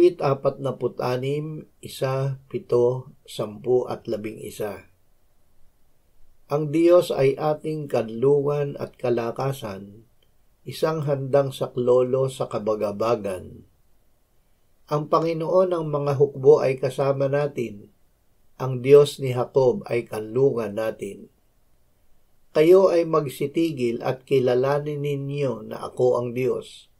Awit 46, 1, 7, 10 at 11. Ang Diyos ay ating kanlungan at kalakasan, isang handang saklolo sa kabagabagan. Ang Panginoon ng mga hukbo ay kasama natin. Ang Diyos ni Jacob ay kanlungan natin. Kayo ay magsitigil at kilalanin ninyo na ako ang Diyos.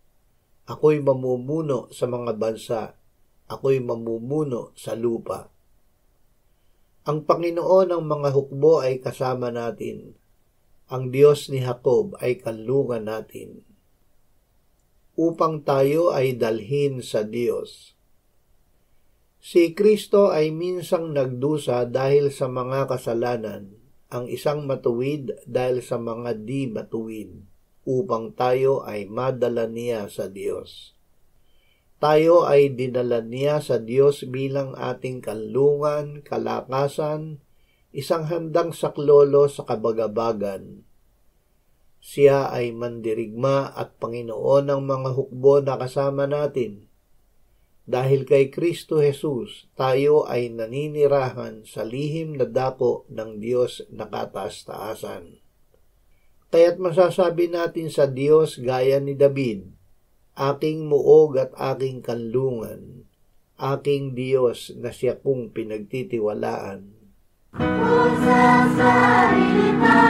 Ako'y mamumuno sa mga bansa. Ako'y mamumuno sa lupa. Ang Panginoon ng mga hukbo ay kasama natin. Ang Diyos ni Jacob ay kanlungan natin. Upang tayo ay dalhin sa Diyos. Si Kristo ay minsang nagdusa dahil sa mga kasalanan, ang isang matuwid dahil sa mga di matuwid, upang tayo ay madala niya sa Diyos. Tayo ay dinala niya sa Diyos bilang ating kanlungan, kalakasan, isang handang saklolo sa kabagabagan. Siya ay mandirigma at Panginoon ng mga hukbo na kasama natin. Dahil kay Kristo Jesus, tayo ay naninirahan sa lihim na dako ng Diyos na kataas-taasan. Kaya't masasabi natin sa Diyos gaya ni David, aking muog at aking kanlungan, aking Diyos na siya kong pinagtitiwalaan. Kung sa salita